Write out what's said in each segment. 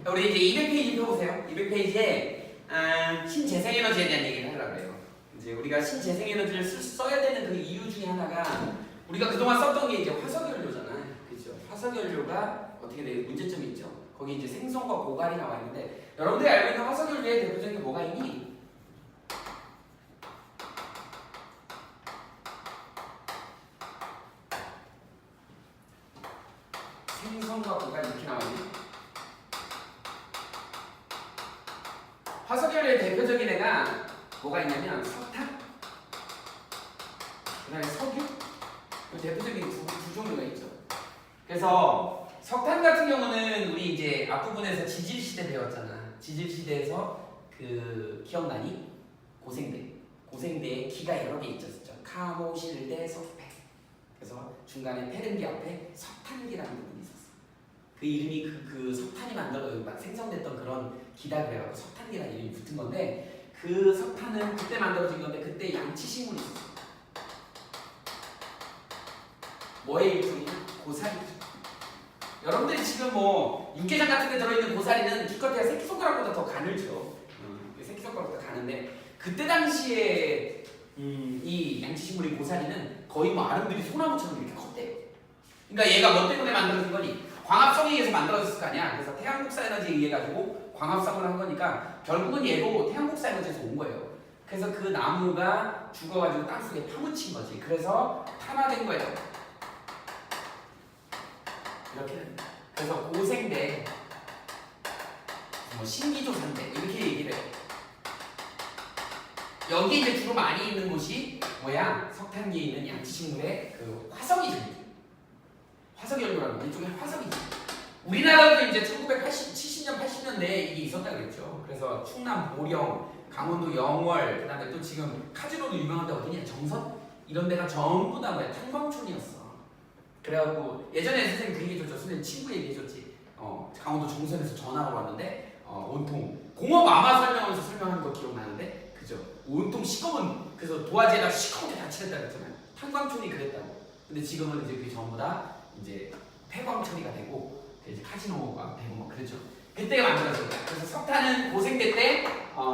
우리 이제 200페이지 펴보세요. 200페이지에 신재생에너지에 대한 얘기를 하려고 해요. 이제 우리가 신재생에너지를 써야 되는 그 이유 중에 하나가 우리가 그동안 썼던 게 이제 화석연료잖아요. 그렇죠? 화석연료가 어떻게 돼요? 문제점이 있죠. 거기 이제 생성과 고갈이 나와 있는데 여러분들이 알고 있는 화석연료의 대표적인 게 뭐가 있니? 생성과 고갈 이렇게 나와 있니? 화석연료의 대표적인 애가 뭐가 있냐면 석탄, 그 다음에 석유, 대표적인 두 종류가 있죠. 그래서 석탄 같은 경우는 우리 이제 앞부분에서 지질시대 배웠잖아. 지질시대에서 그 기억나니? 고생대에 기가 여러 개 있었죠. 카모, 실대, 석패. 그래서 중간에 페른기 앞에 석탄기라는 부분이 있었어. 그 이름이 그 석탄이 생성됐던 그런 기다 그래갖고 석탄기라는 이름이 붙은 건데 그 석탄은 그때 만들어진 건데 그때 양치식물이 있었어. 뭐의 일종이냐? 고사리. 여러분들이 지금 뭐 육개장 같은 데 들어있는 고사리는 기껏해야 새끼손가락보다 더 가늘죠. 새끼손가락보다 가는데 그때 당시에 이 양치식물인 고사리는 거의 뭐 아름드리 소나무처럼 이렇게 컸대요. 그러니까 얘가 뭐 때문에 만들어진 거니? 광합성에 의해서 만들어졌을 거 아니야. 그래서 태양국사 에너지에 의해 가지고 광합성을 한 거니까 결국은 얘도 태양국사 에너지에서 온 거예요. 그래서 그 나무가 죽어가지고 땅속에 파묻힌 거지. 그래서 탄화된 거예요. 이렇게. 그래서 고생대, 뭐 신기조산대 이렇게 얘기를 해요. 여기 이제 주로 많이 있는 곳이 뭐야? 석탄기에 있는 양치식물의 그 화석이죠. 화석연료라는 이쪽에 화석이지. 우리나라도 이제 1970년, 80년대에 이게 있었다 그랬죠. 그래서 충남 보령, 강원도 영월, 그다음에 또 지금 카지노도 유명한 데 어디냐? 정선? 이런 데가 전부 다 뭐야? 탄광촌이었어. 그래갖고 예전에 선생님 그 얘기해줬죠. 선생님 친구 얘기해줬지. 강원도 정선에서 전화가 왔는데 온통 공업 아마 설명하면서 설명하는 거 기억나는데 그죠? 온통 시꺼먼 그래서 도화지에다 시커멓게 다 칠했다 그랬잖아요. 탄광촌이 그랬다고. 근데 지금은 이제 그게 전부 다 이제 폐광 처리가 되고 이제 카지노가 되고 막 그랬죠. 그때 만들어진 거예요. 그래서 석탄은 고생대 때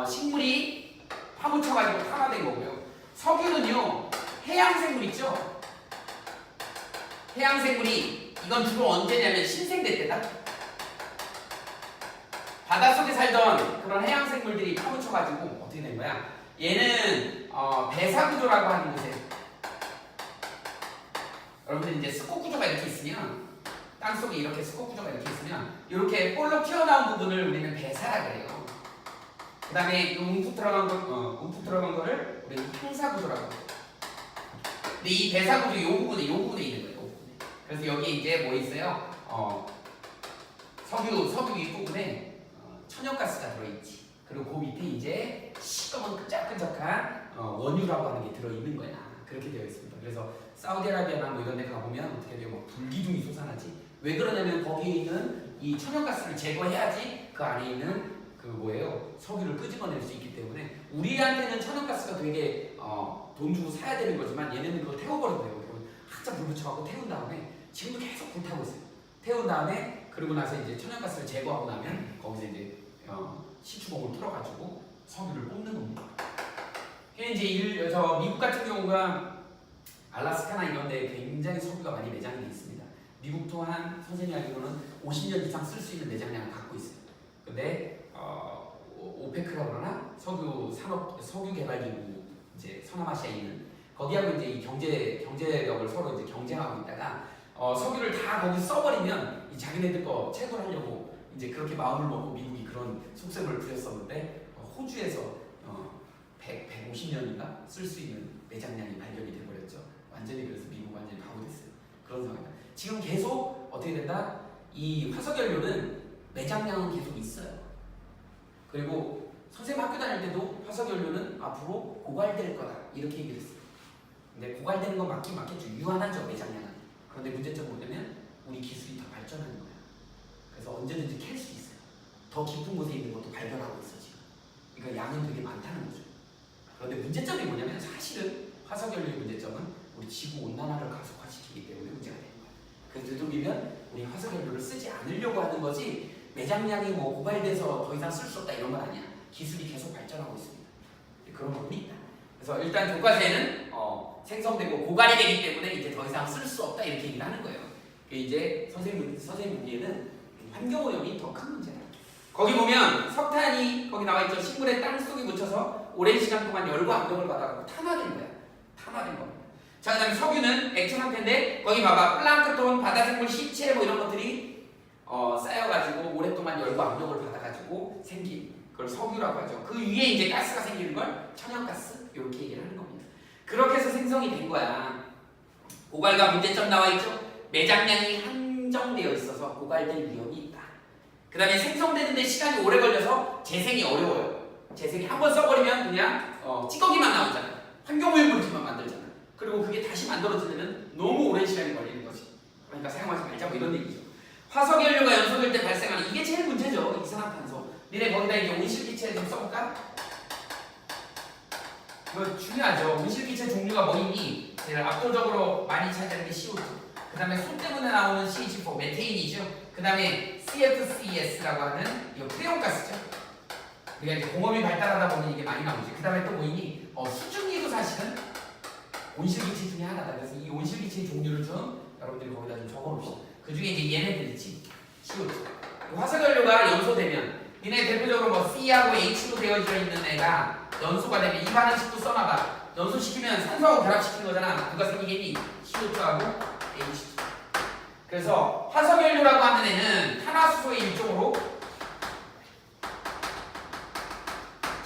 식물이 파묻혀가지고 탄화된 거고요. 석유는요 해양생물 있죠. 해양생물이 이건 주로 언제냐면 신생대 때다. 바닷속에 살던 그런 해양생물들이 파묻혀가지고 어떻게 된 거야? 얘는 배사구조라고 하는 곳에 여러분들 이제 스코 구조가 이렇게 있으면 땅속에 이렇게 스코 구조가 이렇게 있으면 이렇게 볼록 튀어나온 부분을 우리는 배사라 그래요. 그 다음에 움푹 들어간 거를 우리는 형사 구조라고 해요. 근데 이 배사 구조 요 부분에 있는 거예요. 요 부분에. 그래서 여기 이제 뭐 있어요? 석유 윗부분에 천연가스가 들어있지. 그리고 그 밑에 이제 시꺼먼 끈적끈적한 원유라고 하는 게 들어있는 거야. 그렇게 되어 있습니다. 그래서 사우디아라비아나 뭐 이런 데 가보면 어떻게 돼요? 막 불기둥이 솟아나지. 왜 그러냐면 거기에 있는 이 천연가스를 제거해야지 그 안에 있는 그 뭐예요? 석유를 끄집어낼 수 있기 때문에 우리한테는 천연가스가 되게 돈 주고 사야 되는 거지만 얘네는 그걸 태워버려도 돼요. 한참 불 붙여갖고 태운 다음에 지금도 계속 불타고 있어요. 태운 다음에 그러고 나서 이제 천연가스를 제거하고 나면 거기서 이제 시추봉을 틀어가지고 석유를 뽑는 겁니다. 이제 미국 같은 경우가 알라스카나 이런 데 굉장히 석유가 많이 매장이 되어 있습니다. 미국 또한 선생님이 알기로는 50년 이상 쓸 수 있는 매장량을 갖고 있어요. 근데 오페크라고 그러나 석유 개발기구 이제 서남아시아에 있는 거기하고 이제 이 경제력을 서로 이제 경쟁하고 있다가 석유를 다 거기 써버리면 이 자기네들 거 채굴하려고 이제 그렇게 마음을 먹고 미국이 그런 속셈을 부렸었는데 호주에서 150년인가 쓸 수 있는 매장량이 발견이 돼버렸죠. 완전히 그래서 미국 완전히 바보 됐어요. 그런 상황이다. 지금 계속 어떻게 된다? 이 화석연료는 매장량은 계속 있어요. 그리고 선생님 학교 다닐 때도 화석연료는 앞으로 고갈될 거다 이렇게 얘기를 했어요. 근데 고갈되는 건 맞긴 맞겠죠. 유한하죠 매장량은. 그런데 문제점은 뭐냐면 우리 기술이 더 발전하는 거야. 그래서 언제든지 캘 수 있어요. 더 깊은 곳에 있는 것도 발견하고 있어 지금. 그러니까 양은 되게 많다는 거죠. 그런데 문제점이 뭐냐면 사실은 화석연료의 문제점은 우리 지구 온난화를 가속화시키기 때문에 문제가 되는 거예요. 그래서 되도록이면 우리 화석연료를 쓰지 않으려고 하는 거지 매장량이 뭐 고갈돼서 더 이상 쓸 수 없다 이런 건 아니야. 기술이 계속 발전하고 있습니다. 그런 부분이 있다. 그래서 일단 교과서에는 생성되고 고갈이 되기 때문에 이제 더 이상 쓸 수 없다 이렇게 얘기를 하는 거예요. 이제 선생님 보기에는 환경오염이 더 큰 문제다. 거기 보면 석탄이 거기 나와 있죠. 식물의 땅 속에 묻혀서 오랜 시간 동안 열과 압력을 받아가지고 탄화된 거야. 탄화된 겁니다. 자, 그다음에 석유는 액체 상태인데 거기 봐봐. 플랑크톤, 바다생물, 시체 뭐 이런 것들이 쌓여가지고 오랫동안 열과 압력을 받아가지고 생긴 그걸 석유라고 하죠. 그 위에 이제 가스가 생기는 걸 천연가스 이렇게 얘기를 하는 겁니다. 그렇게 해서 생성이 된 거야. 고갈과 문제점 나와 있죠. 매장량이 한정되어 있어서 고갈될 위험이 있다. 그 다음에 생성되는데 시간이 오래 걸려서 재생이 어려워요. 재생이 한번 써버리면 그냥 찌꺼기만 나오잖아. 환경오염 물질만 만들잖아. 그리고 그게 다시 만들어지려면 너무 오랜 시간이 걸리는 거지. 그러니까 사용하지 말자 뭐 이런 얘기죠. 화석연료가 연소될 때 발생하는 이게 제일 문제죠. 이산화탄소. 니네 거기다 이제 온실기체 좀 써볼까? 이거 중요하죠. 온실기체 종류가 뭐 있니? 제일 압도적으로 많이 차지하는 게 CO2. 그 다음에 소 때문에 나오는 CH4, 메테인이죠. 그 다음에 CFCS라고 하는 이거 프레온가스죠. 우리가 이제 공업이 발달하다 보면 이게 많이 나오지. 그 다음에 또 뭐 있니? 수증기도 사실은 온실기체 중에 하나다. 그래서 이 온실기체 종류를 좀 여러분들이 거기다 좀 적어놓읍시다. 그 중에 이제 얘네들 있지. CO2. 화석연료가 연소되면 니네 대표적으로 뭐 C하고 H로 되어져 있는 애가 연소가 되면 이 반응식도 써놔봐. 연소시키면 산소하고 결합시키는 거잖아. 누가 생기겠니? CO2하고 H2. 그래서 화석연료라고 하는 애는 탄화수소의 일종으로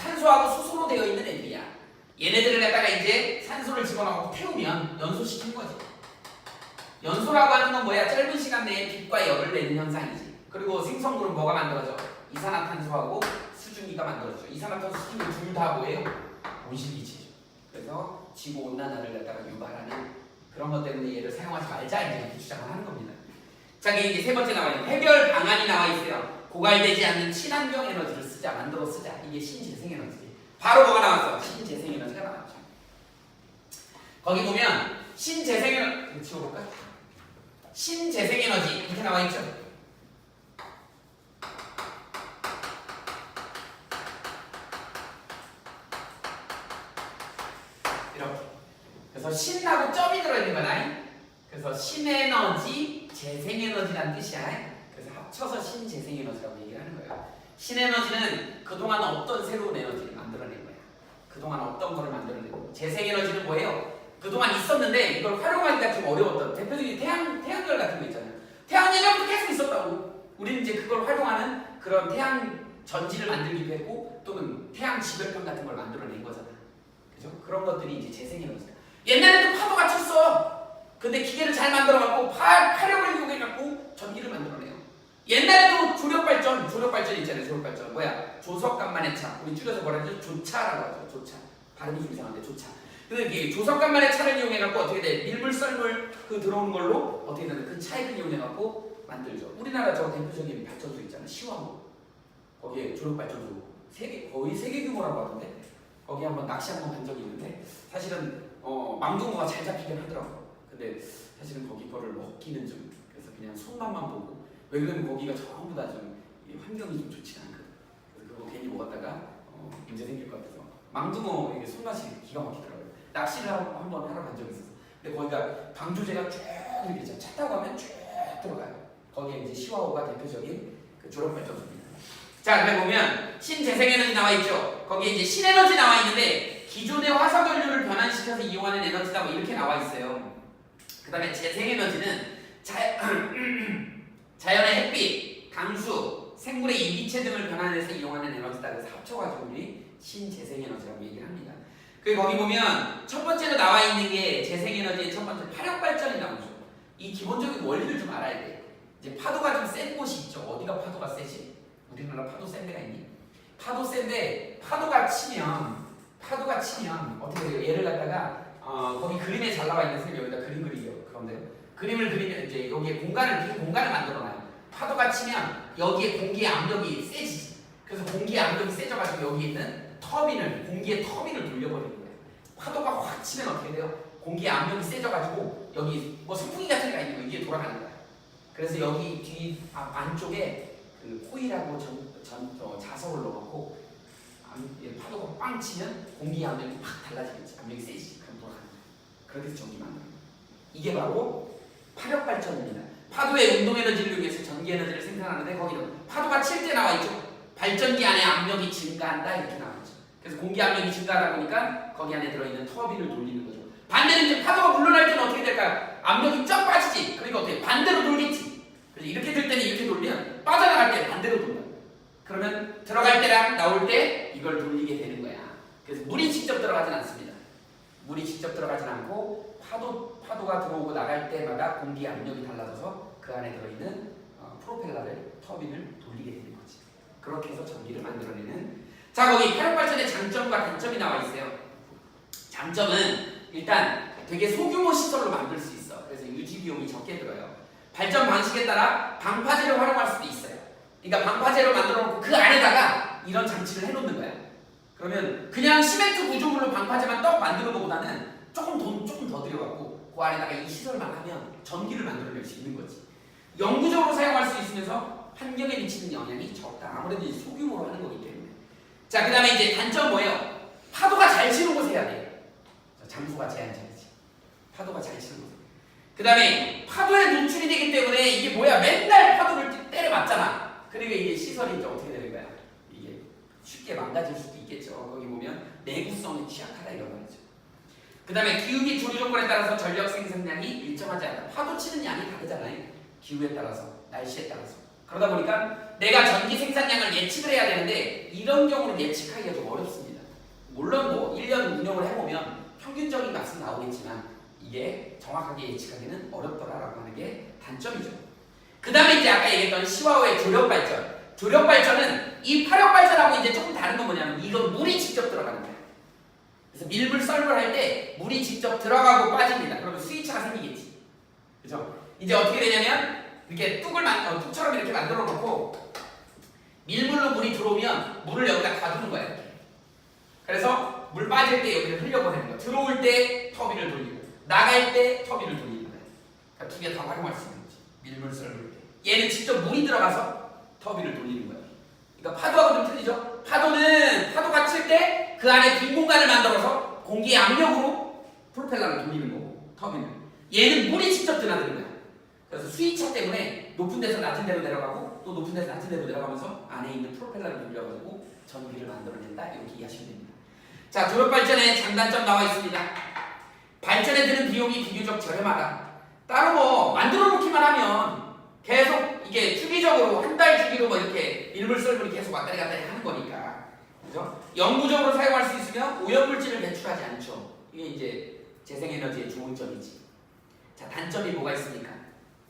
탄소하고 수소로 되어 있는 애들이야. 얘네들을 갖다가 이제 산소를 집어넣고 태우면 연소시키는 거지. 연소라고 하는 건 뭐야? 짧은 시간 내에 빛과 열을 내는 현상이지. 그리고 생성물은 뭐가 만들어져? 이산화탄소하고 수증기가 만들어져. 이산화탄소, 수증기 둘 다 뭐예요? 온실기체죠. 그래서 지구온난화를 갖다가 유발하는 그런 것 때문에 얘를 사용하지 말자 이렇게 주장을 하는 겁니다. 자, 이게 세 번째 나와 있는 해결 방안이 나와 있어요. 고갈되지 않는 친환경 에너지를 쓰자, 만들어 쓰자. 이게 신재생에너지. 바로 뭐가 나왔어? 신재생에너지가 나왔죠. 거기 보면 신재생에너지 지워볼까? 신재생에너지 이렇게 나와 있죠. 이렇게. 그래서 신하고 점이 들어있는 거다. 그래서 신에너지, 재생에너지라는 뜻이야. 그래서 합쳐서 신재생에너지라고 얘기를 하는 거예요. 신에너지는 그동안 없던 새로운 에너지를 만들어낸 거야. 그동안 없던 거를 만들어낸 거고, 재생에너지는 뭐예요? 그동안 있었는데 이걸 활용하기가 좀 어려웠던 대표적인 태양열 같은 거 있잖아요. 태양 예전부터 계속 있었다고. 우리는 이제 그걸 활용하는 그런 태양 전지를 만들기도 했고 또는 태양 지별판 같은 걸 만들어낸 거잖아. 그죠? 그런 것들이 이제 재생에너지다. 옛날에도 파도가 쳤어. 근데 기계를 잘 만들어갖고 화력을 이용해갖고 전기를 만들어내요. 옛날에도 조력발전 있잖아요. 조력발전 뭐야? 조석간만의 차. 우리 줄여서 뭐라 하죠? 조차라고 하죠. 조차. 발음이 좀 이상한데 조차. 근데 이게 조석간만의 차를 이용해갖고 어떻게 돼? 밀물 썰물 그 들어오는 걸로 어떻게 되는 그 차이를 이용해갖고 만들죠. 우리나라 저 대표적인 발전소 있잖아요. 시황호. 거기에 조력발전소 거의 세계 규모라고 하던데 거기 한번 낚시 한번 간 적이 있는데 사실은 망둥어가 잘 잡히긴 하더라고요. 근데 사실은 거기 거를 먹기는 좀 그래서 그냥 손맛만 보고 왜 그러면 거기가 전부 다 좀 환경이 좀 좋지가 않거든. 그래서 그거 괜히 먹었다가 문제 생길 것 같아서 망둥어 이게 손맛이 기가 막히더라고요. 낚시를 한번 하러 간 적이 있었어. 근데 거기가 방조제가 쭉 이렇게 있잖아. 차 타고 가면 쭉 들어가요. 거기에 이제 시와호가 대표적인 그 졸업발전소입니다. 자, 그래 보면 신재생에너지 나와 있죠. 거기에 이제 신에너지 나와 있는데 기존의 화석연료를 변환시켜서 이용하는 에너지다 뭐 이렇게 나와 있어요. 그 다음에 재생에너지는 자연의 햇빛, 강수, 생물의 이기체 등을 변환해서 이용하는 에너지다. 그래서 합쳐가지고 우리 신재생에너지라고 얘기를 합니다. 그리고 거기 보면 첫 번째로 나와 있는 게 재생에너지의 첫 번째 파력발전이 나오죠. 이 기본적인 원리를 좀 알아야 돼. 이제 파도가 좀 센 곳이 있죠. 어디가 파도가 세지? 우리나라 파도 센 데가 있니? 파도 센데 파도가 치면 어떻게 돼요? 얘를 갖다가 거기 그림에 잘 나와 있는 선생님 여기다 그림 그리게요. 그런데 그림을 그리면 이제 여기에 빈 공간을 만들어놔요. 파도가 치면 여기에 공기의 압력이 세지지. 그래서 공기의 압력이 세져가지고 여기 있는 공기의 터빈을 돌려버리는 거예요. 파도가 확 치면 어떻게 돼요? 공기의 압력이 세져가지고 여기 뭐 선풍기 같은 게 있는 거 이게 돌아가는 거야. 그래서 여기 뒤 안쪽에 그 코일하고 자석을 넣어놓고 파도가 빵 치면 공기 압력이 확 달라지겠지. 압력이 세지. 그럼 돌아가는 거야. 그렇게 해서 전기 만드는 거야. 이게 바로 파력 발전입니다. 파도의 운동 에너지를 이용해서 전기 에너지를 생산하는데 거기는 파도가 칠 때 나와 있죠. 발전기 안에 압력이 증가한다 이렇게 나와 있죠. 그래서 공기 압력이 증가하다 보니까 거기 안에 들어있는 터빈을 돌리는 거죠. 반대로 이제 파도가 물러날 때는 어떻게 될까요? 압력이 쫙 빠지지. 그러니까 어떻게 반대로 돌겠지. 그래서 이렇게 들 때는 이렇게 돌면 빠져나갈 때 반대로 돈다. 그러면 들어갈 때랑 나올 때 이걸 돌리게 되는 거야. 그래서 물이 직접 들어가진 않습니다. 물이 직접 들어가진 않고 파도가 들어오고 나갈 때마다 공기 압력이 달라져서 그 안에 들어있는 프로펠러를 터빈을 돌리게 되는 거지. 그렇게 해서 전기를 만들어내는. 자, 거기 화력발전의 장점과 단점이 나와 있어요. 장점은 일단 되게 소규모 시설로 만들 수 있어. 그래서 유지 비용이 적게 들어요. 발전 방식에 따라 방파제를 활용할 수도 있어요. 그러니까 방파제로 만들어 놓고 그 안에다가 이런 장치를 해놓는 거야. 그러면 그냥 시멘트 구조물로 방파제만 떡 만드는 것보다는 조금 더 들여갖고 그 안에다가 이 시설만 하면 전기를 만들어낼 수 있는 거지. 영구적으로 사용할 수 있으면서 환경에 미치는 영향이 적다. 아무래도 이제 소규모로 하는 거기 때문에. 자, 그 다음에 이제 단점 뭐예요? 파도가 잘 치는 곳에 해야 돼요. 장소가 제한적이지. 파도가 잘 치는 곳에. 그 다음에 파도에 노출이 되기 때문에 이게 뭐야? 맨날 파도를 때려 맞잖아. 그러니까 이게 시설이 이제 어떻게 되는 거야? 이게 쉽게 망가질 수도 있겠죠. 거기 보면 내구성이 취약하다 이런 말이죠. 그 다음에 기후기 조류 조건에 따라서 전력 생산량이 일정하지 않다. 파도 치는 양이 다르잖아요. 기후에 따라서, 날씨에 따라서. 그러다 보니까 내가 전기 생산량을 예측을 해야 되는데 이런 경우는 예측하기가 좀 어렵습니다. 물론 뭐 1년 운영을 해보면 평균적인 값은 나오겠지만 이게 정확하게 예측하기는 어렵더라라고 하는 게 단점이죠. 그 다음에 이제 아까 얘기했던 시와호의 조력발전. 조력발전은 이 파력발전하고 이제 조금 다른 건 뭐냐면 이건 물이 직접 들어가는 거예요. 그래서 밀물 썰물 할 때 물이 직접 들어가고 빠집니다. 그러면 스위치가 생기겠지. 그죠? 이제 어떻게 되냐면 이렇게 뚝처럼 이렇게 만들어 놓고 밀물로 물이 들어오면 물을 여기다 가두는 거야. 이렇게. 그래서 물 빠질 때 여기를 흘려보내는 거야. 들어올 때 터빈을 돌리고 나갈 때 터빈을 돌리는 거야. 그러니까 두 개 다 활용할 수 있는 거지. 밀물 썰물 때. 얘는 직접 물이 들어가서 터빈을 돌리는 거야. 그러니까 파도하고 좀 틀리죠? 파도는 파도가 칠 때 그 안에 빈 공간을 만들어서 공기의 압력으로 프로펠러를 돌리는 거고 터빈을. 얘는 물이 직접 드나드는 거야. 그래서 스위처 때문에 높은 데서 낮은 데로 내려가고 또 높은 데서 낮은 데로 내려가면서 안에 있는 프로펠러를 돌려가지고 전기를 만들어낸다. 이렇게 이해하시면 됩니다. 자, 조력발전의 장단점 나와 있습니다. 발전에 드는 비용이 비교적 저렴하다. 따로 뭐 만들어 놓기만 하면 계속 이게 주기적으로 한 달 주기로 뭐 이렇게 밀물 썰물이 계속 왔다리 갔다리 하는 거니까. 그죠? 영구적으로 사용할 수 있으면 오염물질을 배출하지 않죠. 이게 이제 재생에너지의 좋은 점이지. 자, 단점이 뭐가 있습니까?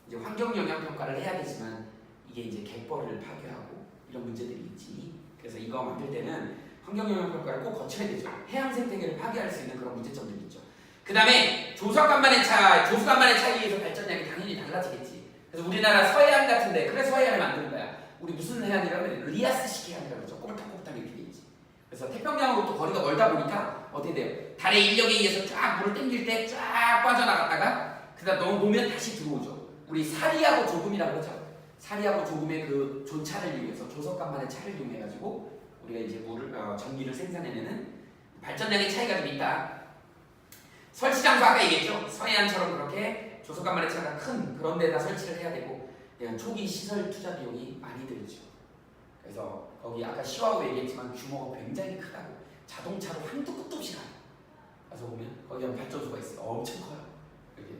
이제 환경 영향 평가를 해야 되지만 이게 이제 갯벌을 파괴하고 이런 문제들이 있지. 그래서 이거 만들 때는 환경 영향 평가를 꼭 거쳐야 되죠. 해양 생태계를 파괴할 수 있는 그런 문제점들이 있죠. 그 다음에 조수간만의 차이에서 발전량이 당연히 달라지겠지. 그래서 우리나라 서해안 같은데 그래 서해안을 만드는 거야. 우리 무슨 해안이라고 그래? 리아스식 해안이라고 그러죠. 꼬불탕꼬불탕 이렇게 돼 있지. 그래서 태평양으로 또 거리가 멀다 보니까 어떻게 돼요? 달의 인력에 의해서 쫙 물을 땡길 때 쫙 빠져나갔다가 그다음 넘어오면 다시 들어오죠. 우리 사리하고 조금이라고 그러죠. 사리하고 조금의 그 존차를 이용해서 조석간만의 차를 이용해가지고 우리가 이제 전기를 생산해내는 발전량의 차이가 좀 있다. 설치 장소 아까 얘기했죠. 서해안처럼 그렇게 조석간만의 차가 큰 그런 데다 설치를 해야 되고 초기 시설 투자 비용이 많이 들죠. 그래서 거기 아까 시와호 얘기했지만 규모가 굉장히 크다고. 자동차로 한두 끝도 없이 가요. 가서 보면 거기 발전소가 있어요. 엄청 커요. 이렇게.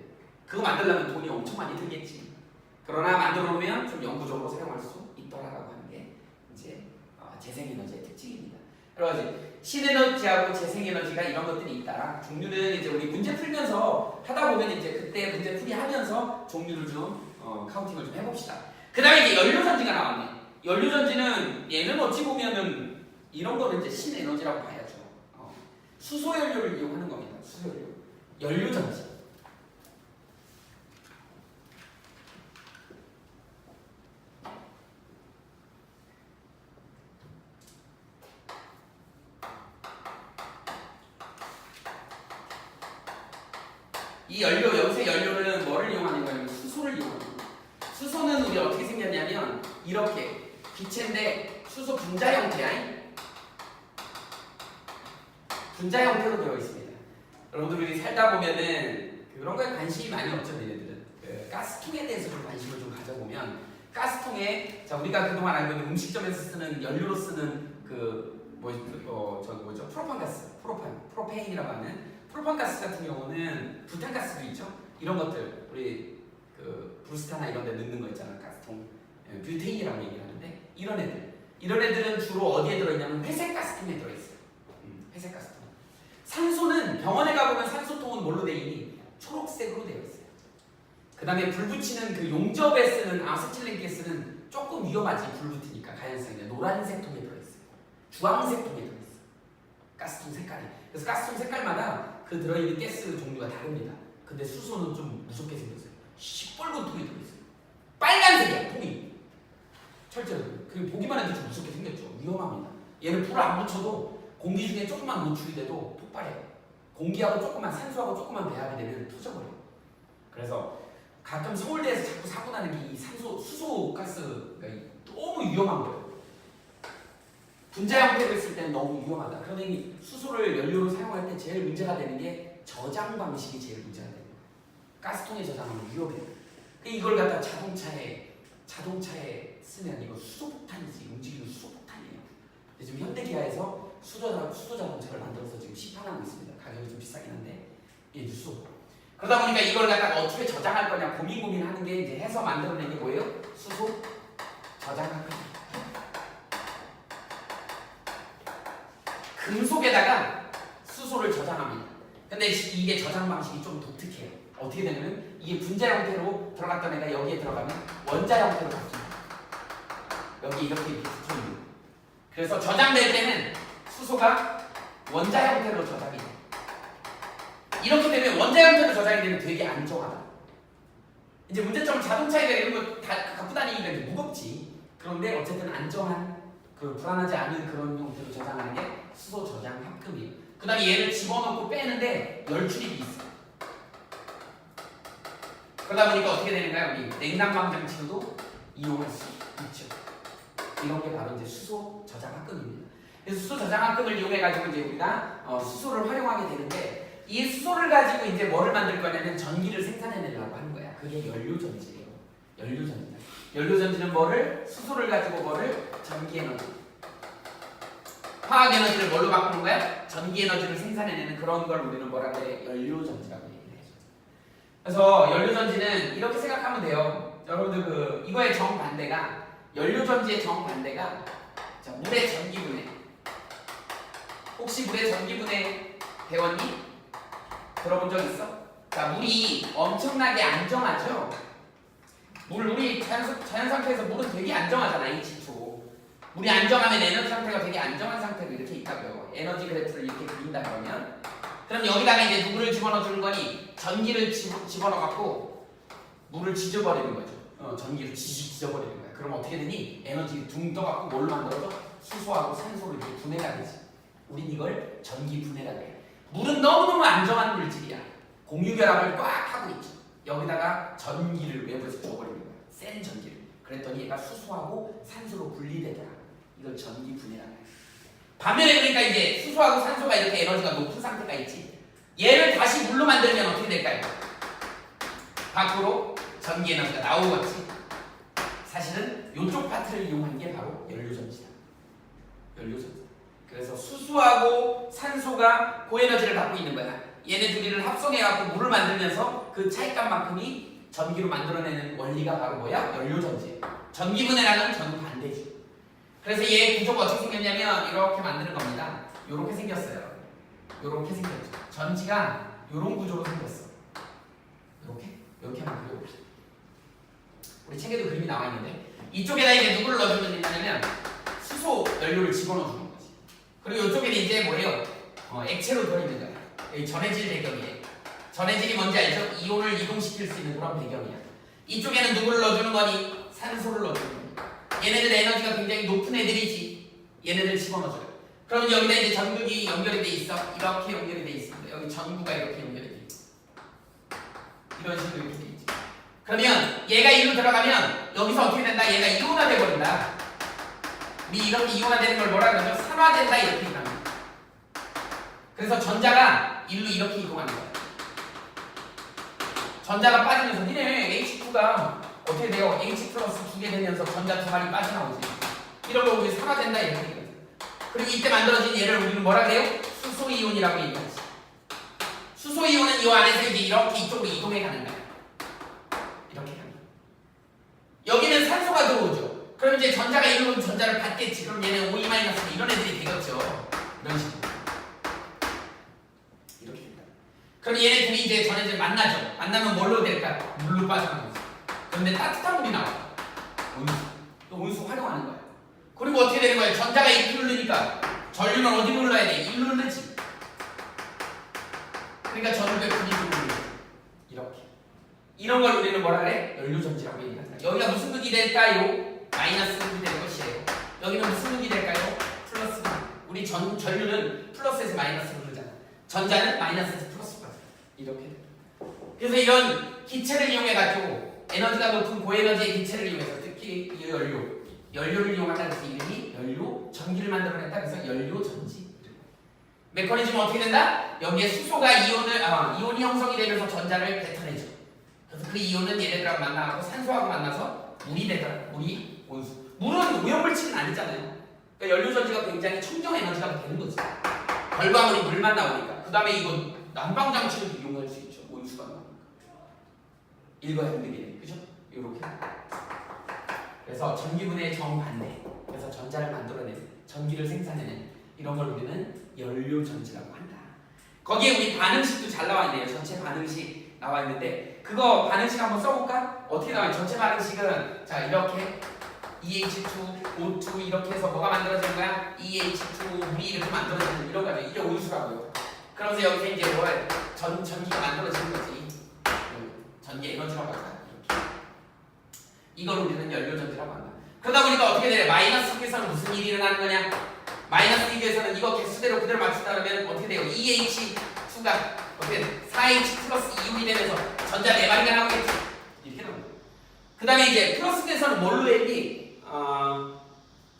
그거 만들려면 돈이 엄청 많이 들겠지. 그러나 만들어 놓으면 좀 영구적으로 사용할 수 있더라라고 하는 게 이제 재생에너지의 특징입니다. 여러 가지 신에너지하고 재생에너지가 이런 것들이 있다. 종류는 이제 우리 문제 풀면서 하다 보면 이제 그때 문제 풀이 하면서 종류를 좀 카운팅을 좀 해봅시다. 그 다음에 이제 연료전지가 나왔네. 연료전지는 얘는 어찌 보면은 이런 거는 이제 신에너지라고 봐야죠. 수소연료를 이용하는 겁니다. 수소연료. 연료전지. 이 연료, 여기서 연료는 뭐를 이용하는 거예요? 수소를 이용하는 거예요. 수소는 우리 어떻게 생겼냐면 이렇게 기체인데 수소 분자 형태야. 분자 형태로 되어 있습니다. 여러분들이 살다 보면은 그런 거에 관심이 많이 없죠, 얘네들은. 그 가스통에 대해서 좀 관심을 좀 가져보면 가스통에 자 우리가 그동안 알고 있는 음식점에서 쓰는 연료로 쓰는 저기 뭐죠? 프로판가스, 프로페인이라고 하는 프로판가스 같은 경우는 부탄가스도 있죠. 이런 것들 우리 그 브루스타나 이런 데 넣는 거 있잖아요. 가스통 뷰테인이라고 얘기하는데 이런 애들은 주로 어디에 들어있냐면 회색 가스통에 들어있어요. 회색 가스통. 산소는 병원에 가보면 산소통은 뭘로 되어 있니? 초록색으로 되어 있어요. 그 다음에 불 붙이는 그 용접에 쓰는 아세틸렌 가스는 조금 위험하지. 불 붙으니까 가연성이 노란색 통에 들어있어요. 주황색 통에 들어있어요. 가스통 색깔이. 그래서 가스통 색깔마다 그 들어있는 가스 종류가 다릅니다. 근데 수소는 좀 무섭게 생겼어요. 시뻘건 통에 들어있어요. 빨간색이야 통이. 철저히. 그리고 보기만 해도 좀 무섭게 생겼죠. 위험합니다. 얘는 불을 안 붙여도 공기 중에 조금만 노출이 돼도 폭발해요. 공기하고 조금만 산소하고 조금만 배합이 되면 터져버려요. 그래서 가끔 서울대에서 자꾸 사고 나는 게 이 수소 가스가 너무 위험한 거예요. 분자 형태로 했을 때는 너무 위험하다. 그러니 수소를 연료로 사용할 때 제일 문제가 되는 게 저장 방식이 제일 문제가 돼요. 가스통에 저장하면 위험해요. 이걸 갖다 자동차에 쓰면 이거 수소폭탄이지. 움직이는 수소폭탄이에요. 지금 현대기아에서 수소 자동차를 만들어서 지금 시판하고 있습니다. 가격이 좀 비싸긴 한데 이 수소. 그러다 보니까 이걸 갖다가 어떻게 저장할 거냐 고민하는 게 이제 해서 만들어낸 게 뭐예요? 수소 저장할 거냐. 금속에다가 수소를 저장합니다. 근데 이게 저장 방식이 좀 독특해요. 어떻게 되냐면 이게 분자 형태로 들어갔던 애가 여기에 들어가면 원자 형태로 바뀝니다. 여기 이렇게 붙여있는. 그래서 저장될 때는 수소가 원자 형태로 저장이 돼요. 이렇게 되면 원자 형태로 저장이 되면 되게 안정하다. 이제 문제점은 자동차에 이런 거 다 갖고 다니기가 무겁지. 그런데 어쨌든 안정한 그 불안하지 않은 그런 형태로 저장하는 게 수소 저장 합금이에요. 그 다음에 얘를 집어넣고 빼는데 열출입이 있어요. 그러다 보니까 어떻게 되는가요? 우리 냉난방 장치로도 이용할 수 있죠. 이런 게 바로 이제 수소 저장 합금입니다. 그래서 수소 저장 합금을 이용해가지고 이제 우리가 수소를 활용하게 되는데 이 수소를 가지고 이제 뭐를 만들 거냐면 전기를 생산해내려고 하는 거야. 그게 연료전지예요. 연료전지. 연료전지는 뭐를? 수소를 가지고 뭐를? 전기에너지. 화학에너지를 뭘로 바꾸는 거야? 전기에너지를 생산해내는 그런 걸 우리는 뭐라고 해? 연료전지라고 얘기를 해줘. 그래서 연료전지는 이렇게 생각하면 돼요. 여러분들 이거의 정반대가 연료전지의 정반대가 자, 물의 전기분해. 혹시 물의 전기분해 배웠니? 들어본 적 있어? 자, 물이 엄청나게 안정하죠? 우리 자연 상태에서 물은 되게 안정하잖아, H2O. 물이 안정하면 에너지 상태가 되게 안정한 상태로 이렇게 있다고요. 에너지 그래프를 이렇게 그린다 그러면 그럼 여기다가 이제 누구를 집어넣어 주는 거니? 전기를 집어넣어 갖고 물을 지져버리는 거죠. 전기를 지져버리는 거야. 그럼 어떻게 되니? 에너지 둥 떠갖고 뭘로 만들어서 수소하고 산소로 이렇게 분해가 되지. 우린 이걸 전기 분해라고 해. 물은 너무너무 안정한 물질이야. 공유결합을 꽉 하고 있죠. 여기다가 전기를 외부에서 줘버리는 거야. 센 전기를. 그랬더니 얘가 수소하고 산소로 분리되더라. 이걸 전기 분해라고 해. 반면에 그러니까 이제 수소하고 산소가 이렇게 에너지가 높은 상태가 있지. 얘를 다시 물로 만들면 어떻게 될까요? 밖으로 전기 에너지가 나오겠지. 사실은 이쪽 파트를 이용한 게 바로 연료전지다. 연료전지. 그래서 수소하고 산소가 고에너지를 갖고 있는 거야. 얘네 둘이를 합성해갖고 물을 만들면서 그 차이값만큼이 전기로 만들어내는 원리가 바로 뭐야? 연료전지예요. 전기분해랑은 정반대지. 그래서 얘 구조가 어떻게 생겼냐면 이렇게 만드는 겁니다. 이렇게 생겼어요. 이렇게 생겼죠. 전지가 이런 구조로 생겼어. 이렇게 한번 그려봅시다. 우리 책에도 그림이 나와 있는데 이쪽에다 이제 누구를 넣어주면 된다면 수소 연료를 집어넣어 주는 거지. 그리고 이쪽에는 이제 뭐예요? 액체로 들어있는 거야. 여기 전해질 배경이에요. 전해질이 뭔지 알죠? 이온을 이동시킬 수 있는 그런 배경이야. 이쪽에는 누구를 넣어주는 거니? 산소를 넣어주는 거니. 얘네들 에너지가 굉장히 높은 애들이지. 얘네들 집어넣어줘요. 그러면 여기다 이제 전극이 연결이 돼 있어. 이렇게 연결이 돼 있습니다. 여기 전구가 이렇게 연결이 돼 있어. 이런 식으로 이렇게 돼 있지. 그러면 얘가 일로 들어가면 여기서 어떻게 된다? 얘가 이온화 돼버린다. 우리 이렇게 이온화되는 걸 뭐라 그러죠? 산화된다 이렇게 얘기합니다. 그래서 전자가 일로 이렇게 이동하는 거예요. 전자가 빠지면서 니네 H2가 어떻게 돼요? H 플러스 2개 되면서 전자 2마리 빠져나오지. 이런 걸 우리 산화된다 이렇게 얘기해요. 그리고 이때 만들어진 얘를 우리는 뭐라 그래요? 수소이온이라고 얘기하지. 수소이온은 이 안에서 이제 이렇게 이쪽으로 이동해 가는 거야. 이렇게 가는 거야. 여기는 산소가 들어오죠. 그럼 이제 전자가 일로 전자를 받겠지. 그럼 얘는 OE- 이런 애들이 되겠죠. 이런 식으로. 이렇게 된다. 그럼 얘네 둘이 이제 전해질 만나죠. 만나면 뭘로 될까? 물로 빠져나가는 거지. 그런데 따뜻한 물이 나와. 온수. 또 온수 활용하는 거야. 그리고 어떻게 되는 거야? 전자가 이렇게 흐르니까 전류는 어디 흘러야 돼? 일로 흐르지. 그러니까 전류가 그리로 흘러. 이렇게. 이런 걸 우리는 뭐라 그래? 연료전지라고 얘기한다. 여기가 무슨 극이 될까요? 마이너스 극이 될 것이에요. 여기는 무슨 극이 될까요? 플러스 극. 우리 전류는 플러스에서 마이너스로 흐르잖아. 전자는 마이너스에서 플러스로 가잖아. 이렇게. 그래서 이런 기체를 이용해가지고 에너지가 높은 고에너지의 기체를 이용해서 특히 이 연료를 이용한다. 그래서 이름이 연료 전기를 만들어냈다. 그래서 연료전지. 메커니즘은 어떻게 된다? 여기에 수소가 이온이 형성이 되면서 전자를 뱉어내죠. 그래서 그 이온은 얘네들하고 만나고 산소하고 만나서 물이 되더라. 물이 온수. 물은 오염물질은 아니잖아요. 그러니까 연료전지가 굉장히 청정 에너지가 되는 거지. 결과물이 물만 나오니까. 그 다음에 이건 난방장치를 이용할 수 있죠. 온수가 나오니까. 일과 힘들게. 그죠? 이렇게. 그래서 전기분해의 정반대. 그래서 전자를 만들어내는, 전기를 생산해내는 이런 걸 우리는 연료전지라고 한다. 거기에 우리 반응식도 잘 나와 있네요. 전체 반응식 나와 있는데 그거 반응식 한번 써볼까? 어떻게 나와요? 전체 반응식은 자 이렇게 EH2, O2 이렇게 해서 뭐가 만들어지는 거야? EH2, 물이 이렇게 만들어지는 이런 거죠. 이게 온수라고요. 그러면서 여기서 이제 뭐가 전기가 만들어지는 거지. 전기 에너지라고 할까? 이렇게. 이걸 우리는 연료전지라고 한다. 그러다 보니까 어떻게 돼? 마이너스 2에서는 무슨 일이 일어나는 거냐? 마이너스 2에서는 이거 개수대로 그대로 맞춘다면 어떻게 돼요? EH2가 어떻게 돼? 4H 플러스 2이 되면서 전자 4마리가 나오겠지? 이렇게 나옵니다. 그 다음에 이제 플러스 에서는 뭘로 했니?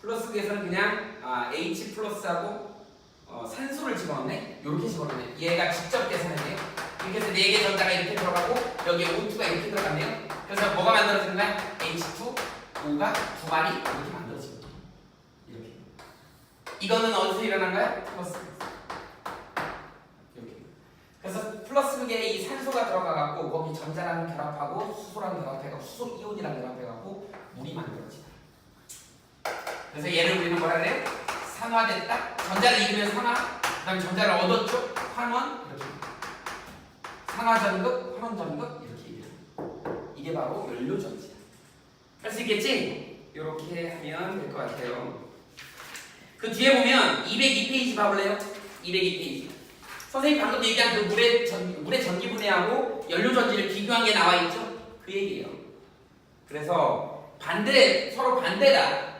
플러스 에서는 그냥 H 플러스하고 산소를 집어넣네? 이렇게 집어넣네. 얘가 직접 계산했네요. 이렇게 해서 4개 전자가 이렇게 들어가고 여기에 O2가 이렇게 들어갔네요. 그래서 뭐가 만들어지는 거야? H2, O가 2마리 이렇게 만들어지는 거야. 이렇게. 이거는 어디서 일어난 거야? 플러스. 이렇게. 그래서 플러스 극에 이 산소가 들어가갖고 거기 전자랑 결합하고 수소랑 결합해갖고 수소 이온이랑 결합해갖고 물이 만들어지다. 그래서 얘를 우리는 뭐라 그래요? 산화됐다. 전자를 잃으면 산화. 그다음에 전자를 얻었죠. 환원. 이렇게. 산화전극, 환원전극 이렇게 얘기해요. 이게 바로 연료전지야. 할 수 있겠지? 이렇게 하면 될 것 같아요. 그 뒤에 보면 202페이지 봐볼래요? 202페이지. 선생님 방금 얘기한 그 물의 전기 분해하고 연료 전지를 비교한 게 나와 있죠? 그 얘기예요. 그래서 서로 반대다.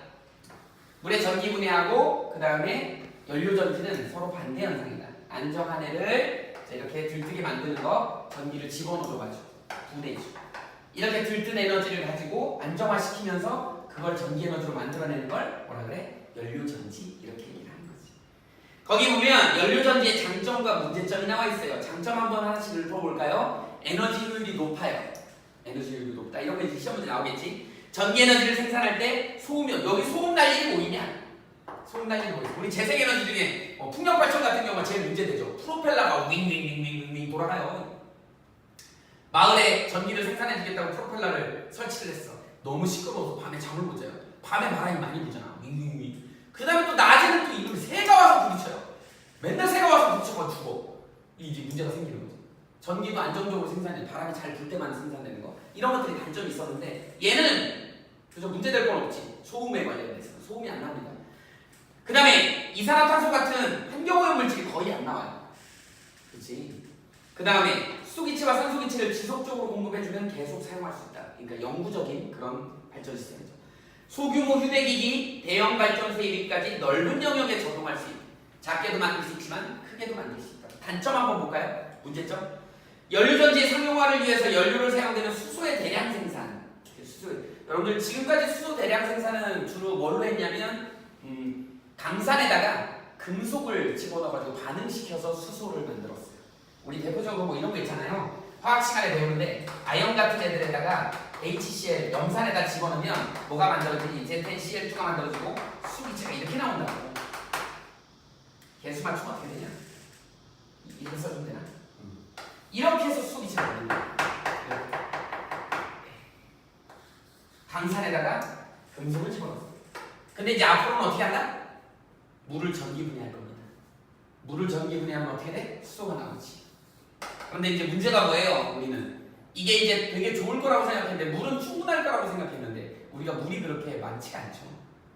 물의 전기 분해하고 그 다음에 연료 전지는 서로 반대 현상이다. 안정한 애를 이렇게 들뜨게 만드는 거 전기를 집어넣어가지고 분해해줘. 이렇게 들뜬 에너지를 가지고 안정화시키면서 그걸 전기 에너지로 만들어내는 걸 뭐라 그래? 연료전지 이렇게 얘기를 하는 거지. 거기 보면 연료전지의 장점과 문제점이 나와 있어요. 장점 한번 하나씩 읊어볼까요? 에너지 효율이 높아요. 에너지 효율이 높다. 이런 거 이제 시험 문제 나오겠지. 전기 에너지를 생산할 때 소음이요. 여기 소음 날 일이 보이냐? 소음 날 일이 보이죠. 우리 재생 에너지 중에 풍력 발전 같은 경우가 제일 문제되죠. 프로펠러가 윙윙윙윙윙 돌아가요. 마을에 전기를 생산해주겠다고 프로펠러를 설치를 했어. 너무 시끄러워서 밤에 잠을 못 자요. 밤에 바람이 많이 불잖아. 윙윙윙. 그 다음에 또 낮에는 또 이놈이 새가 와서 부딪혀요. 맨날 새가 와서 부딪혀서 죽어. 이제 문제가 생기는 거죠. 전기도 안정적으로 생산해. 바람이 잘 불 때만 생산되는 거. 이런 것들이 단점이 있었는데 얘는 그저 문제될 건 없지. 소음에 관련돼서 소음이 안 납니다. 그 다음에 이산화탄소 같은 환경오염 물질이 거의 안 나와요. 그렇지? 그 다음에 수소기체와 산소기체를 지속적으로 공급해주면 계속 사용할 수 있다. 그러니까 영구적인 그런 발전 시스템이죠. 소규모 휴대기기, 대형 발전소에 이르기까지 넓은 영역에 적용할 수 있다. 작게도 만들 수 있지만 크게도 만들 수 있다. 단점 한번 볼까요? 문제점? 연료전지의 상용화를 위해서 연료를 사용되는 수소의 대량 생산. 여러분들 지금까지 수소 대량 생산은 주로 뭘로 했냐면 강산에다가 금속을 집어넣어가지고 반응시켜서 수소를 만들었어요. 우리 대표적으로 뭐 이런 거 있잖아요. 화학 시간에 배우는데 아연 같은 애들에다가 HCl 염산에다 집어넣으면 뭐가 만들어지니? ZnCl2가 만들어지고 수기체가 이렇게 나온다고. 개수 맞추면 어떻게 되냐? 이렇게 써주면 되나? 이렇게 해서 수기체가 만드는 거야. 강산에다가 금속을 집어넣었어. 근데 이제 앞으로는 어떻게 한다? 물을 전기분해할 겁니다. 물을 전기분해하면 어떻게 돼? 수소가 나오지. 그런데 이제 문제가 뭐예요? 우리는 이게 이제 되게 좋을 거라고 생각했는데 물은 충분할 거라고 생각했는데 우리가 물이 그렇게 많지가 않죠.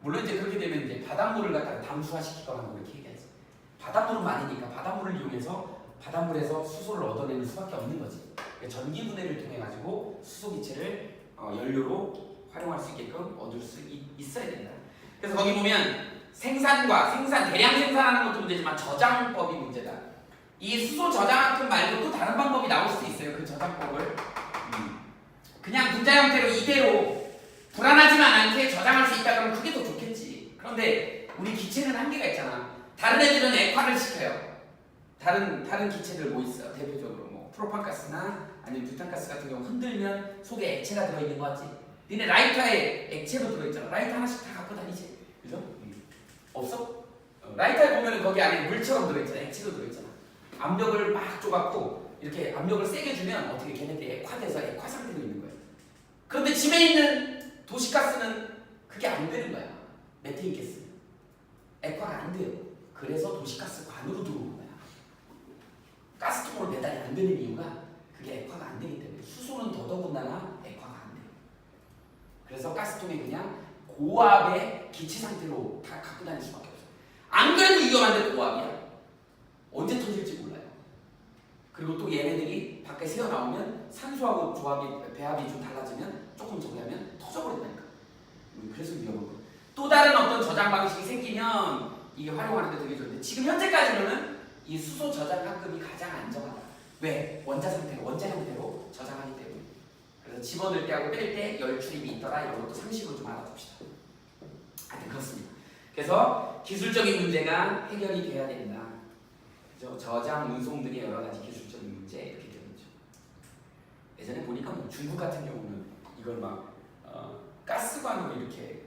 물론 이제 그렇게 되면 이제 바닷물을 갖다가 담수화시키거나 뭐 이렇게 얘기하지. 바닷물은 많으니까 바닷물을 이용해서 바닷물에서 수소를 얻어내는 수밖에 없는 거지. 그러니까 전기분해를 통해 가지고 수소기체를 연료로 활용할 수 있게끔 얻을 수 있어야 된다. 그래서 거기 보면 대량 생산하는 것도 문제지만 저장법이 문제다. 이 수소 저장품 말고 또 다른 방법이 나올 수도 있어요. 그 저장법을 그냥 분자 형태로 이대로 불안하지만 않게 저장할 수 있다 그러면 그게 더 좋겠지. 그런데 우리 기체는 한계가 있잖아. 다른 애들은 액화를 시켜요. 다른 기체들 뭐 있어요? 대표적으로 뭐 프로판가스나 아니면 부탄가스 같은 경우 흔들면 속에 액체가 들어있는 거 같지? 니네 라이터에 액체도 들어있잖아. 라이터 하나씩 다 갖고 다니지. 그죠? 없어? 라이터에 보면 거기 안에 물처럼 들어있잖아. 액체도 들어있잖아. 압력을 막 줘갖고 이렇게 압력을 세게 주면 어떻게 걔네들이 액화돼서 액화 상태로 있는 거야. 그런데 집에 있는 도시가스는 그게 안 되는 거야. 메테인 가스. 액화가 안 돼요. 그래서 도시가스 관으로 들어오는 거야. 가스통으로 배달이 안 되는 이유가 그게 액화가 안 되기 때문에. 수소는 더더군다나 액화가 안 돼요. 그래서 가스통에 그냥 고압의 기체 상태로 다 갖고 다닐 수밖에 없어요. 안 그래도 위험한데 고압이야. 언제 터질지 몰라요. 그리고 또 얘네들이 밖에 새어 나오면 산소하고 배합이 좀 달라지면 조금 저기 하면 터져버린다니까. 그래서 위험한 거예요. 또 다른 어떤 저장 방식이 생기면 이게 활용하는 데 되게 좋은데 지금 현재까지는 이 수소 저장 합금이 가장 안정하다. 왜? 원자 형태로 저장하기 때문에. 그래서 집어넣을 때하고 뺄 때 열 출입이 있더라. 이런 것도 상식으로 좀 알아둡시다. 하여튼 그렇습니다. 그래서 기술적인 문제가 해결이 돼야 된다. 그죠? 저장, 운송 등의 여러 가지 기술적인 문제 이렇게 되겠죠. 예전에 보니까 뭐 중국 같은 경우는 이걸 막 가스관으로 이렇게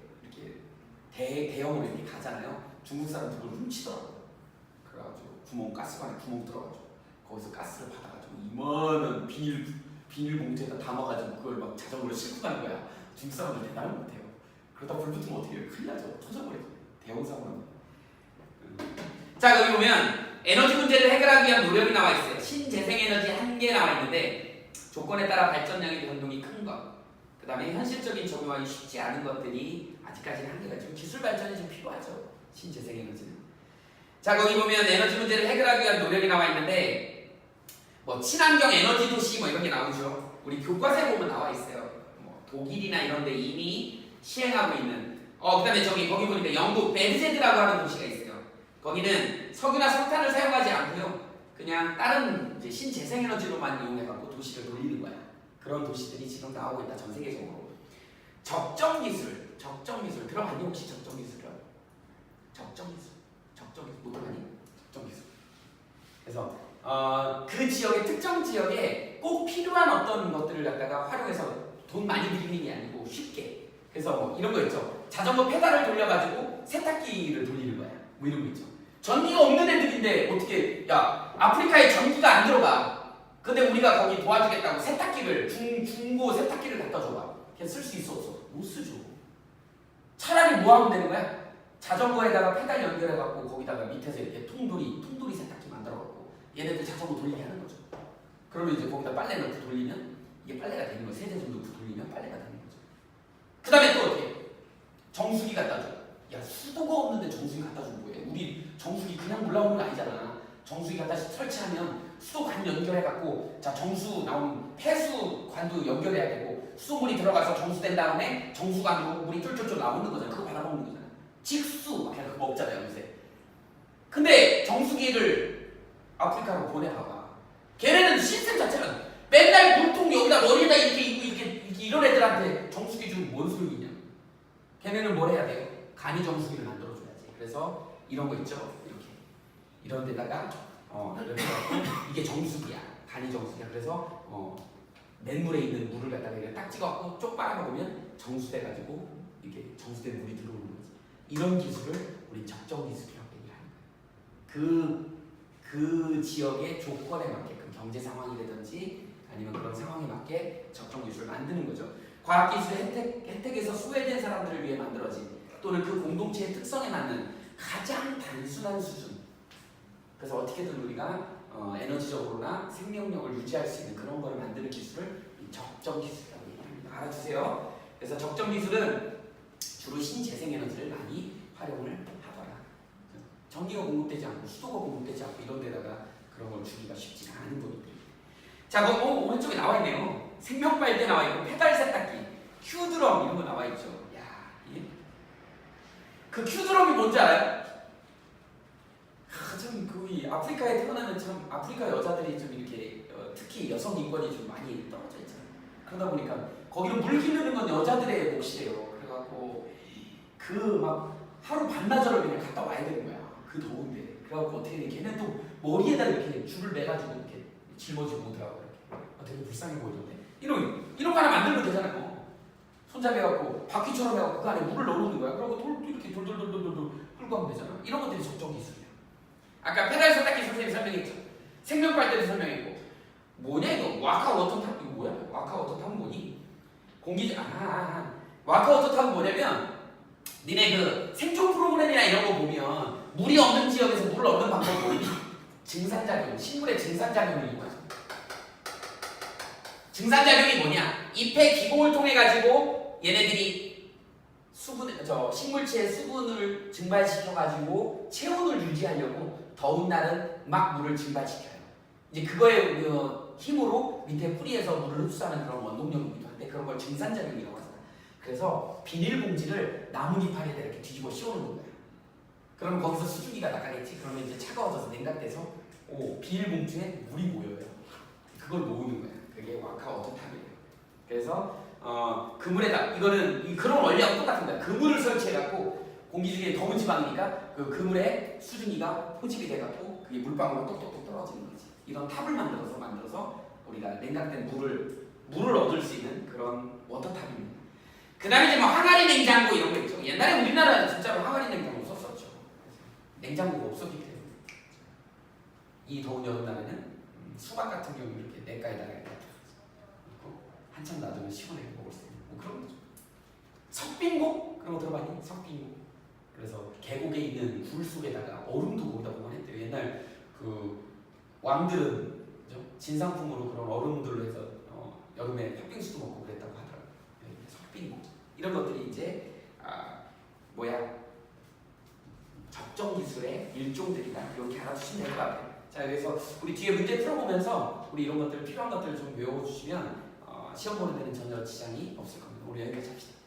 대형으로 이렇게 가잖아요. 중국 사람들 그걸 훔치더라고요. 그래가지고 가스관에 구멍 들어가지고 거기서 가스를 받아가지고 이만한 비닐 봉투에다 담아가지고 그걸 막 자전거로 싣고 가는 거야. 중국 사람들 대단히 못해요. 그러다 불 붙으면 어떻게 해요? 큰일 나죠. 터져버리죠. 대형 사고는. 자, 여기 보면 에너지 문제를 해결하기 위한 노력이 나와 있어요. 신재생에너지 한계 나와 있는데 조건에 따라 발전량의 변동이 큰 것, 그 다음에 현실적인 적용하기 쉽지 않은 것들이 아직까지는 한계가 있죠. 기술 발전이 좀 필요하죠. 신재생에너지는. 자, 거기 보면 에너지 문제를 해결하기 위한 노력이 나와 있는데 뭐 친환경 에너지 도시 뭐 이런 게 나오죠. 우리 교과서에 보면 나와 있어요. 뭐 독일이나 이런 데 이미 시행하고 있는 그 다음에 거기 보니까 영국 베르제드라고 하는 도시가 있어요. 거기는 석유나 석탄을 사용하지 않고요. 그냥 다른 이제 신재생에너지로만 이용해갖고 도시를 돌리는 거야. 그런 도시들이 지금 나오고 있다. 전 세계적으로. 적정기술 들어봤니 혹시 적정기술이요? 적정기술 못 들어봤니? 적정기술. 그래서 그 지역의 특정 지역에 꼭 필요한 어떤 것들을 갖다가 활용해서 돈 많이 들이는 게 아니고 쉽게. 그래서 뭐 이런 거 있죠. 자전거 페달을 돌려가지고 세탁기를 돌리는 거야. 뭐 이런 거 있죠. 전기가 없는 애들인데 어떻게 아프리카에 전기가 안 들어가. 근데 우리가 거기 도와주겠다고 세탁기를 중고 세탁기를 갖다 줘봐. 그냥 쓸 수 있어 없어? 못 쓰죠. 차라리 뭐 하면 되는 거야? 자전거에다가 페달 연결해갖고 거기다가 밑에서 이렇게 통돌이 세탁기 만들어갖고 얘네들 자전거 돌리게 하는 거죠. 그러면 이제 거기다 빨래 넣고 돌리면 이게 빨래가 되는 거야. 세제 좀 넣고 돌리면 빨래가 되는 거죠. 그 다음에 또 어떻게? 정수기 갖다 줘. 야, 수도가 없는데 정수기 갖다 주는 거예요. 우리 정수기 그냥 올라오는 거 아니잖아. 정수기 갖다 설치하면 수도관 연결해갖고 자 정수 나오는 폐수관도 연결해야 되고 수돗물이 들어가서 정수된 다음에 정수관으로 물이 쫄쫄쫄 나오는 거잖아. 그거 받아먹는 거잖아. 직수 막 그거 먹잖아요 요새. 근데 정수기를 아프리카로 보내봐봐. 걔네는 시스템 자체는 맨날 물통 여기다 머리에다 이렇게 이런 애들한테 정수기 주면 뭔 소용이냐. 걔네는 뭘 해야 돼요? 간이 정수기를 만들어줘야지. 그래서 이런 거 있죠. 이렇게 이런 데다가 이렇게 해갖고 이게 정수기야. 간이 정수기야. 그래서 맨물에 있는 물을 갖다가 이렇게 딱 찍어갖고 쪽 빨아먹으면 정수돼가지고 이게 정수된 물이 들어오는 거지. 이런 기술을 우리 적정 기술이라고 얘기하는 거야. 그 지역의 조건에 맞게끔 경제 상황이라든지 아니면 그런 상황에 맞게 적정 기술을 만드는 거죠. 과학기술의 혜택에서 소외된 사람들을 위해 만들어진 또는 그 공동체의 특성에 맞는 가장 단순한 수준. 그래서 어떻게든 우리가 에너지적으로나 생명력을 유지할 수 있는 그런 걸 만드는 기술을 적정 기술이라고 얘기합니다. 알아주세요. 그래서 적정 기술은 주로 신재생에너지를 많이 활용을 하더라. 전기가 공급되지 않고 수도가 공급되지 않고 이런 데다가 그런 걸 주기가 쉽지가 않은 거기 때문에. 자, 그럼 오른쪽에 나와 있네요. 생명빨대 나와 있고 페달 세탁기, 큐드럼 이런 거 나와 있죠. 야, 그 큐드럼이 뭔지 알아요? 참 거의 아프리카에 태어나면 참 아프리카 여자들이 좀 이렇게 특히 여성 인권이 좀 많이 떨어져 있잖아요. 그러다 보니까 거기로 물 기르는 건 여자들의 몫이에요. 그래갖고 그 막 하루 반나절을 그냥 갔다 와야 되는 거야. 그 더운데. 그래갖고 어떻게 해? 걔는 또 머리에다 이렇게 줄을 매가지고 이렇게 짊어지고 오더라고. 이렇게. 되게 불쌍해 보이던데. 이런 거 하나 만들면 되잖아요. 손잡이해갖고 바퀴처럼 해갖고 그 안에 물을 넣어놓는 거야. 그러고 이렇게 돌돌돌돌돌 끌고 가면 되잖아. 이런 것들이 적정 기술이야. 아까 페달 세탁기 선생님이 설명했죠. 생명빨대도 설명했고. 뭐냐 이거? 와카워터탑 이거 뭐야? 와카워터탑은 뭐니? 와카워터탑은 뭐냐면 니네 그 생존 프로그램이나 이런 거 보면 물이 없는 지역에서 물을 얻는 방법이 뭐니? 증산작용, 식물의 증산작용이 뭐야? 증산작용이 뭐냐? 잎의 기공을 통해 가지고 얘네들이 식물체의 수분을 증발시켜 가지고 체온을 유지하려고 더운 날은 막 물을 증발시켜요. 이제 그거의 힘으로 밑에 뿌리에서 물을 흡수하는 그런 원동력이기도 한데 그런 걸 증산작용이라고 하잖아. 그래서 비닐봉지를 나뭇잎판에다 이렇게 뒤집어 씌워놓는 거야. 그러면 거기서 수증기가 나가겠지. 그러면 이제 차가워져서 냉각돼서 비닐봉지에 물이 모여요. 그걸 모으는 거야. 그게 와카워터탑이에요. 그래서 그물에다 이거는 그런 원리하고 똑같은 거야. 그물을 설치해갖고 공기 중에 더운 지방이니까 그 그물에 수증기가 포집이 돼갖고 그게 물방울로 똑똑똑 떨어지는 거지. 이런 탑을 만들어서 우리가 냉각된 물을 얻을 수 있는 그런 워터탑입니다. 그 다음에 이제 뭐 항아리 냉장고 이런 거 있죠. 옛날에 우리나라는 진짜로 항아리 냉장고 썼었죠. 냉장고가 없었기 때문에 이 더운 여름날에는 수박 같은 경우 이렇게 냇가에다가 넣고 한참 놔두면 시원하게 먹을 수 있는 뭐 그런 거죠. 석빙고? 그런 거 들어봤니? 석빙고. 그래서 계곡에 있는 굴 속에다가 얼음도 거기다 보관했대요. 옛날 그 왕들은 그죠? 진상품으로 그런 얼음들로 해서 여름에 팥빙수도 먹고 그랬다고 하더라고요. 석빙고. 이런 것들이 이제 적정 기술의 일종들이다. 이렇게 알아주시면 될 것 같아요. 자, 그래서 우리 뒤에 문제 풀어보면서 우리 이런 것들 필요한 것들을 좀 외워주시면 시험 보는 데는 전혀 지장이 없을 겁니다. 우리 여기까지 합시다.